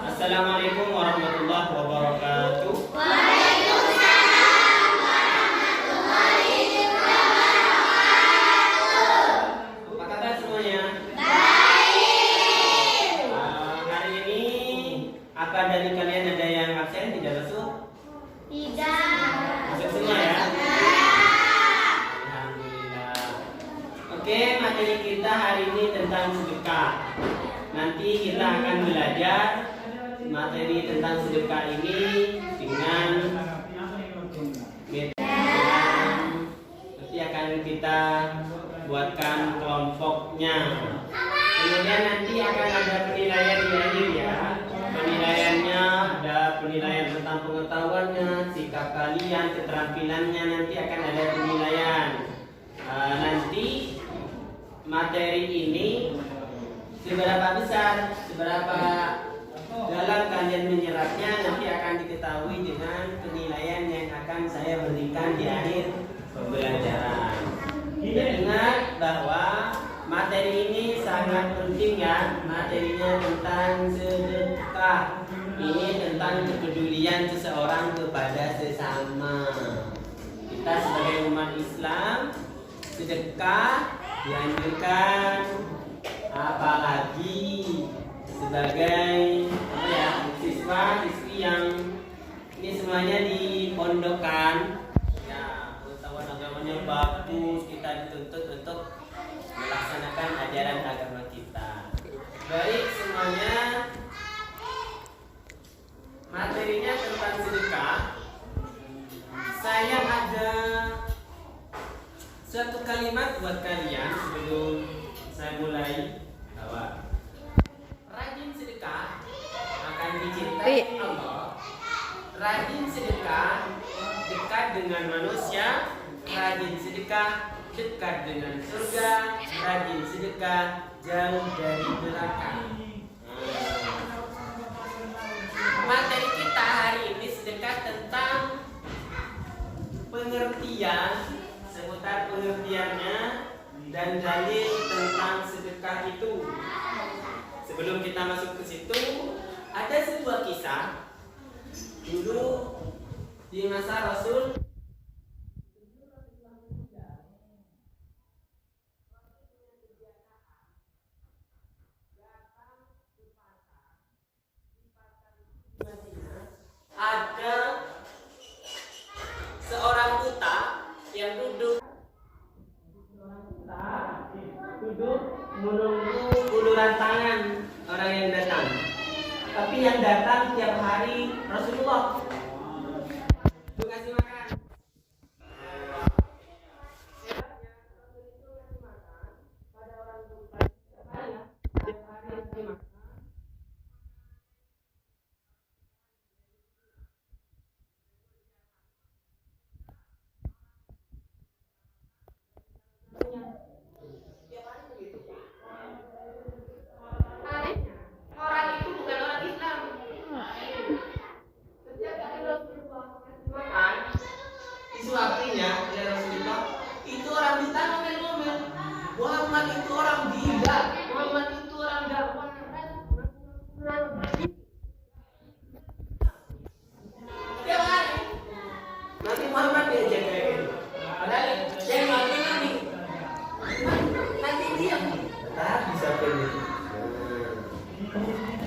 Assalamualaikum warahmatullahi wabarakatuh. Apa kabar semuanya? Hari ini apa dari kalian ada yang absen tidak masuk? Masuk semua ya? Alhamdulillah. Oke, materi kita hari ini tentang sedekah. Nanti kita akan belajar materi tentang sedekah ini dengan nanti akan kita buatkan kelompoknya. Kemudian nanti akan ada penilaian di akhir ya. Penilaiannya ada penilaian tentang pengetahuannya, sikap kalian, keterampilannya, nanti akan ada penilaian. Nanti materi ini seberapa besar, seberapa dalam kalian menyerapnya nanti akan diketahui dengan penilaian yang akan saya berikan di akhir pembelajaran. Dan ingat bahwa materi ini sangat penting ya. Materinya tentang sedekah. Ini tentang kepedulian seseorang kepada sesama. Kita sebagai umat Islam, sedekah dianjurkan, apalagi sebagai siswa-siswi yang ini semuanya dipondokkan ya, pengetahuan agamanya bagus, kita dituntut untuk melaksanakan ajaran agama kita. Baik semuanya, materinya tentang sedekah. Saya ada suatu kalimat buat kalian sebelum saya mulai, bahwa rajin sedekah akan dicintai Allah. Rajin sedekah dekat dengan manusia. Rajin sedekah dekat dengan surga. Rajin sedekah jauh dari neraka. Materi kita hari ini sedekah tentang pengertian, seputar pengertiannya dan dalil tentang sedekah itu. Sebelum kita masuk ke situ, ada sebuah kisah dulu di masa Rasul. Ada seorang buta yang duduk menunggu uluran tangan orang yang datang. Tapi yang datang tiap hari Rasulullah untuk ngasih makan. Pada orang buta tiap hari ngasih makan. Disuapinya oleh Rasulullah, itu orang buta ngomel-ngomel, Muhammad itu orang gila, Muhammad itu orang dakwah. Tiap hari nanti Muhammad diajak kayak gitu. Padahal saya mati nanti diam. Tak bisa pilih.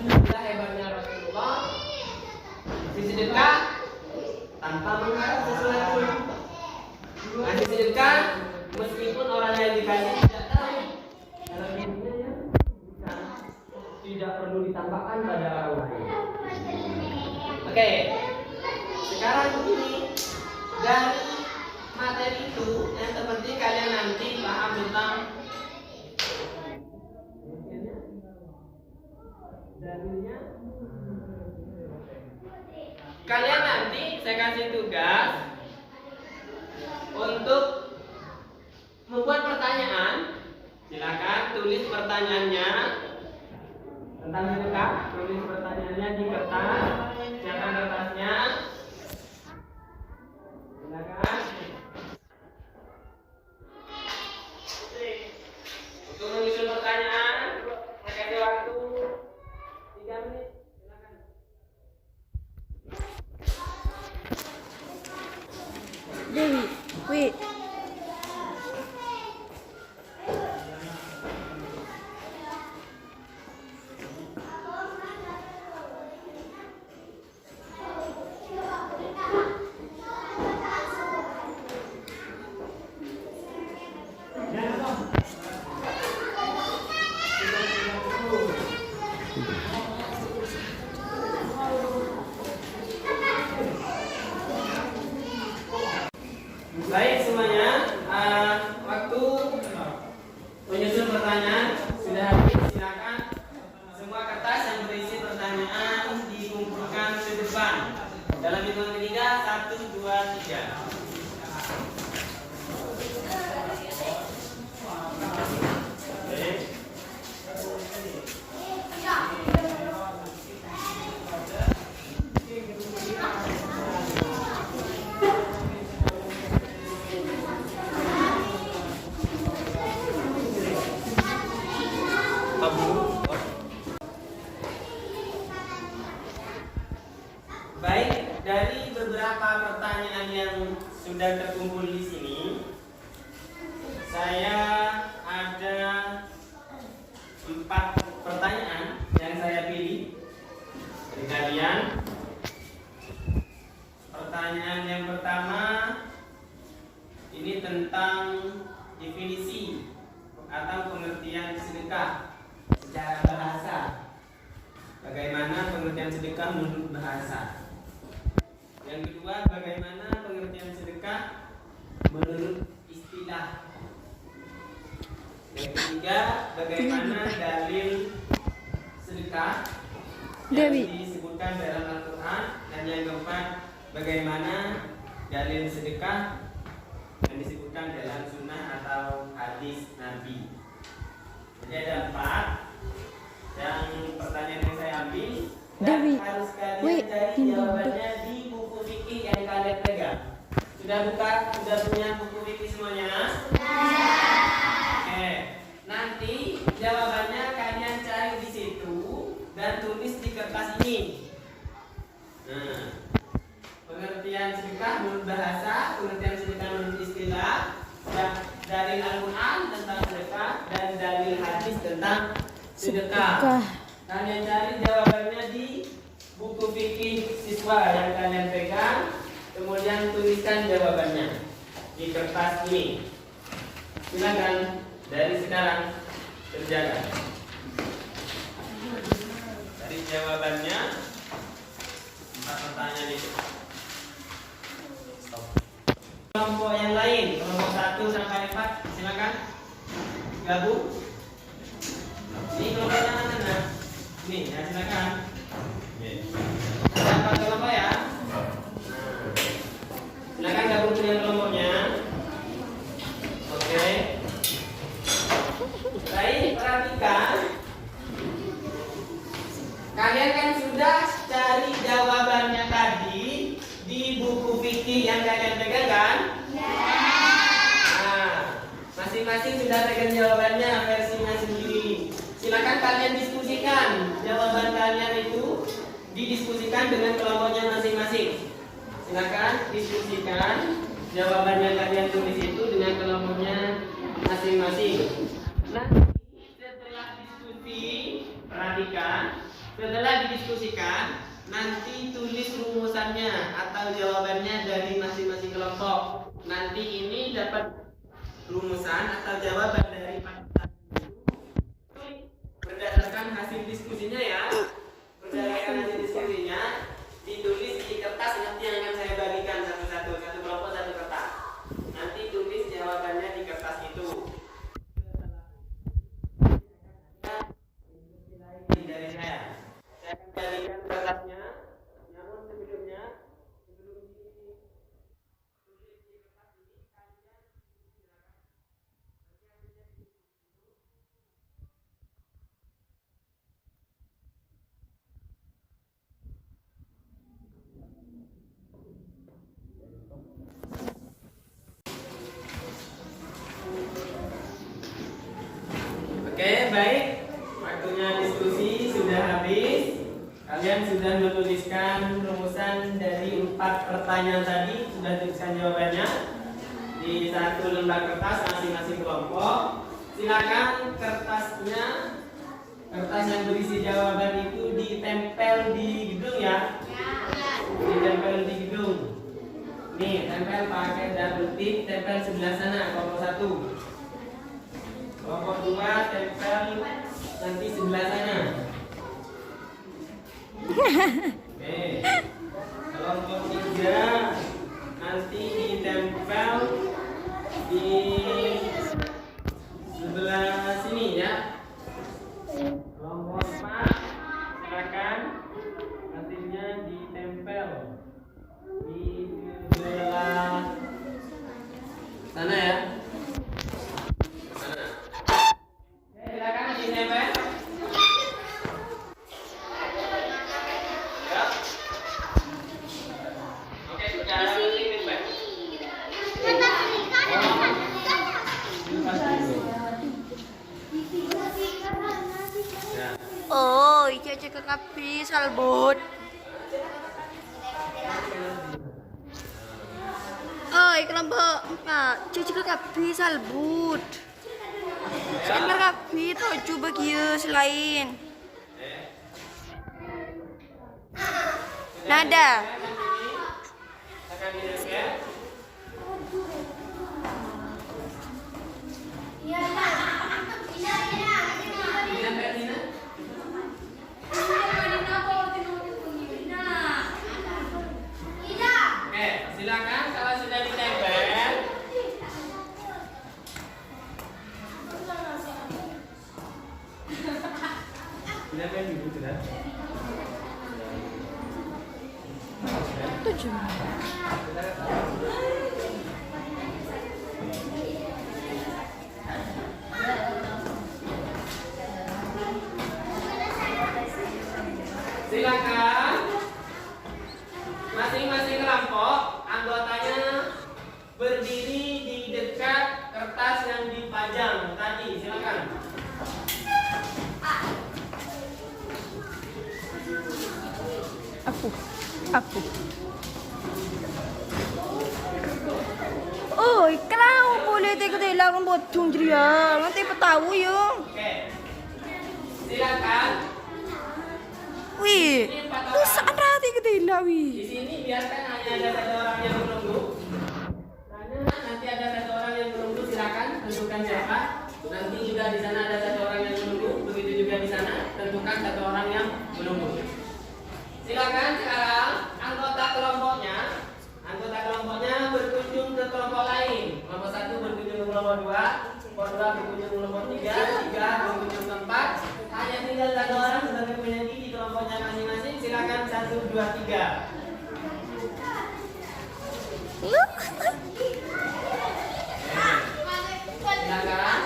Itulah hebatnya Rasulullah. Sedekah tanpa mengharap sesuatu. Ngasih sedekah meskipun orang yang dikasih tidak tahu. Kalau dirinya tidak perlu ditambahkan pada orang lain. Oke. Sekarang begini, dari materi itu yang terpenting kalian nanti paham tentang dalilnya. Kalian nanti saya kasih tugas untuk membuat pertanyaan. Silakan tulis pertanyaannya tentang sedekah. Tulis pertanyaannya di kertas, siapkan kertasnya. Silakan. Untuk menyusun pertanyaan, saya kasih waktu Baik semuanya, waktu menyusun pertanyaan sudah habis. Silakan semua kertas yang berisi pertanyaan dikumpulkan ke depan. Dalam hitungan ketiga, 1, 2, 3. Baik, dari beberapa pertanyaan yang sudah terkumpul di sini, saya ada 4 pertanyaan yang saya pilih dari kalian. Pertanyaan yang pertama ini tentang definisi atau pengertian sedekah secara bahasa. Bagaimana pengertian sedekah menurut bahasa? Yang kedua, bagaimana pengertian sedekah menurut istilah? Yang ketiga, bagaimana dalil sedekah yang disebutkan dalam Al-Quran? Dan yang keempat, bagaimana dalil sedekah yang disebutkan dalam sunnah atau hadis Nabi? Jadi ada 4. Yang pertanyaan yang saya ambil, dan harus kalian cari jawabannya di buku fikih yang kalian pegang. Sudah punya buku fikih semuanya? Oke. Nanti jawabannya kalian cari di situ dan tulis di kertas ini. Nah, pengertian sedekah menurut bahasa, pengertian sedekah menurut istilah, dalil Al-Quran tentang sedekah, dan dalil hadis tentang sedekah. Kalian cari jawabannya di buku fikih siswa yang kalian pegang, kemudian tuliskan jawabannya di kertas ini. Silakan dari sekarang kerjakan. Cari jawabannya 4 pertanyaan itu. Kelompok yang lain, kelompok 1 sampai 4, silakan gabung. Ini kelompoknya mana? Ini, ya silakan. Ada 4 kelompok ya. Silakan gabung dengan kelompoknya. Oke. Baik, perhatikan. Kalian kan sudah cari jawabannya tadi di buku fikih yang kalian pegang kan? Nah, masing-masing sudah pegang jawabannya versinya sendiri. Silakan kalian diskusikan jawaban kalian itu, didiskusikan dengan kelompoknya masing-masing. Silakan diskusikan jawaban yang kalian tulis itu dengan kelompoknya masing-masing. Nah, setelah diskusi, perhatikan, setelah didiskusikan, nanti tulis rumusannya atau jawabannya dari masing-masing kelompok. Nanti ini dapat rumusan atau jawaban dari berdasarkan hasil diskusinya ya. Berdasarkan hasil diskusinya ditulis di kertas nanti yang akan saya bagikan satu-satu, satu kelompok satu kertas. Nanti tulis jawabannya di kertas itu. Dari saya akan bagikan kertasnya. Namun sebelumnya baik, waktunya diskusi sudah habis. Kalian sudah menuliskan rumusan dari 4 pertanyaan tadi, sudah tuliskan jawabannya di satu lembar kertas masing-masing kelompok. Silakan kertasnya, kertas yang berisi jawaban itu ditempel di gedung ya. Ditempel di gedung. Nih, tempel pakai double tip, tempel sebelah sana kelompok 1. Kelompok 2 tempel nanti sebelah sana. Oke. Kelompok 3 nanti ditempel di sebelah sini ya. Kelompok 4 silakan hasilnya ditempel di sebelah sana ya. Sana. Oke, silakan ditempel. Ya. Oke, sudah ada feedback. Oh, iya cek kapi salbut. Oh, kelompok 4 cek kapi salbut. Sampai kapi tujuh bagian selain. Nada. Oke, silakan kalau sudah ditempel. Ditempel dulu sudah. Tujuh. Silakan masing-masing kelompok anggotanya berdiri di dekat kertas yang dipajang tadi. Silakan. Aku. Oh, kalau boleh tega dilarang buat dia, nanti tahu yung. Oke. Silakan. Wih, lu sana tega dilarang Di wih. sini biarkan hanya ada satu orang yang menunggu. Karena nanti ada satu orang yang menunggu, silakan tentukan siapa. Nanti juga di sana ada satu orang yang menunggu, begitu juga di sana tentukan satu orang yang menunggu. Silakan sekarang anggota kelompoknya berkunjung ke kelompok lain. Kelompok 1 berkunjung ke kelompok 2, kelompok 2 berkunjung ke kelompok 3, 3 berkunjung ke 4. Hanya tinggal satu orang sebagai penyanyi di kelompoknya masing-masing. Silakan 1, 2, 3. Silakan.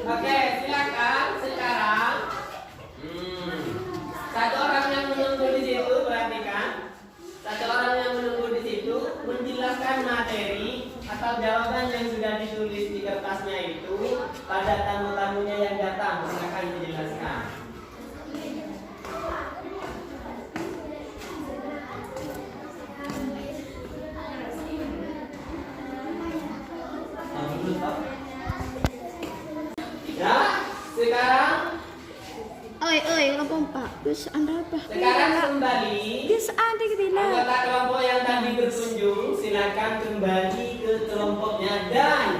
Oke, silakan sekarang. Satu orang yang menunggu di situ, perhatikan. Satu orang yang menunggu di situ menjelaskan materi atau jawaban yang sudah ditulis di kertasnya itu pada tamu-tamunya yang datang. Silakan dijelaskan. Ya, sekarang Kelompok 4. Terus Anda apa? sekarang kembali. Bisa ada kita Anggota kelompok yang tadi berkunjung, silakan kembali ke kelompoknya dan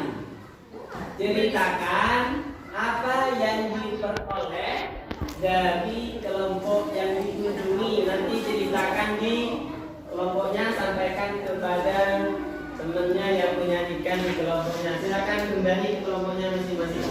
ceritakan apa yang diperoleh dari kelompok yang dikunjungi. Nanti ceritakan di kelompoknya, sampaikan kepada temannya yang menyanyikan di kelompoknya. Silakan kembali ke kelompoknya masing-masing.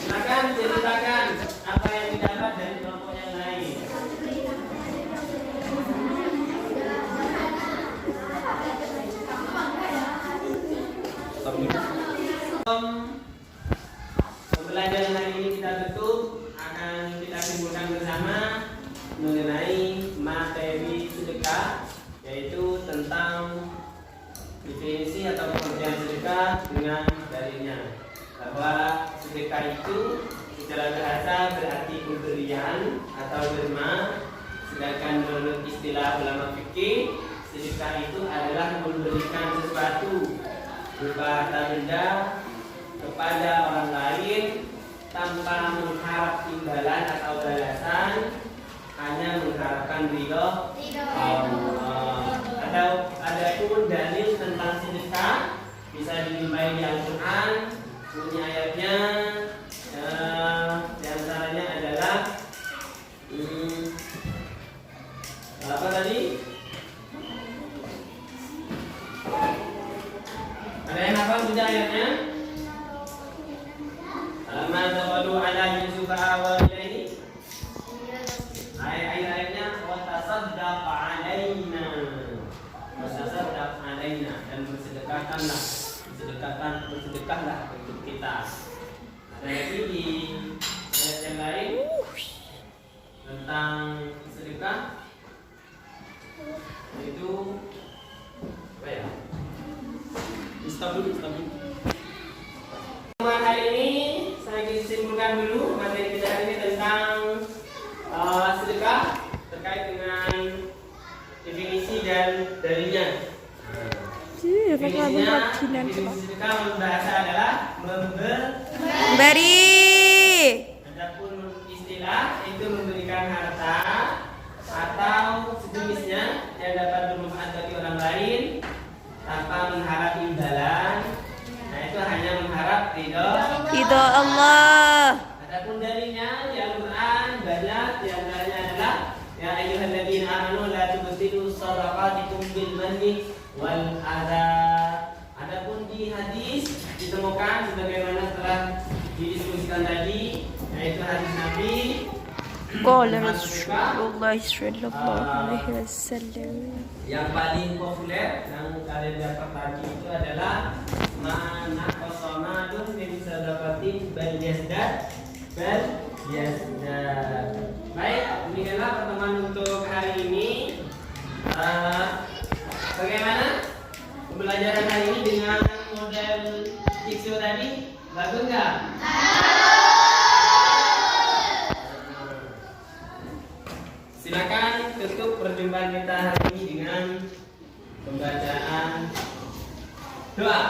Silakan ceritakan apa yang didapat dari kelompok yang lain. Pembelajaran hari ini kita tutup, akan kita simpulkan bersama mengenai materi sedekah, yaitu tentang definisi atau pengertian sedekah dengan dalilnya. Bahwa sedekah itu secara bahasa berarti pemberian atau derma, sedangkan menurut istilah ulama fikih, sedekah itu adalah memberikan sesuatu berupa harta benda kepada orang lain tanpa mengharap imbalan atau balasan, hanya mengharapkan mendapatkan ridho Allah. Ada pun dalil tentang sedekah bisa dijumpai di Al-Quran. Bunyi ayatnya di antaranya adalah apa tadi? Ada yang hafal sudah ayatnya? Alamma taqalu ala Yusuf wa ilaihi. Ayatnya wa tasaddaq alaina. Wa tasaddaq alaina, dan bersedekahlah untuk kita. Ada lagi di ayat yang lain tentang sedekah, yaitu apa ya? Istabil. Hari ini saya ingin simpulkan dulu materi kita hari ini tentang sedekah terkait dengan definisi dan dalilnya. Definisi sedekah menurut bahasa adalah Beri. Adapun istilah itu memberikan harta atau sejenisnya yang dapat bermanfaat bagi orang lain tanpa mengharap imbalan. Nah, itu hanya mengharap ridho Allah. Adapun dalilnya di Al-Quran banyak, di antaranya adalah ya ayyuhalladzina amanu la tubtilu shadaqatikum bil manni wal adha. Adapun di hadis ditemukan sebagaimana telah didiskusikan tadi, yaitu hadis Nabi Qala Rasulullah sallallahu alaihi wasallam. Yang paling populer yang kalian dapat tadi itu adalah mana qasamadun min sadaqatin bal yazdad. Baik, demikianlah pertemuan untuk hari ini. Bagaimana pembelajaran hari ini dengan model Jigsaw tadi? Bagus nggak? Silakan tutup perjumpaan kita hari ini dengan pembacaan doa.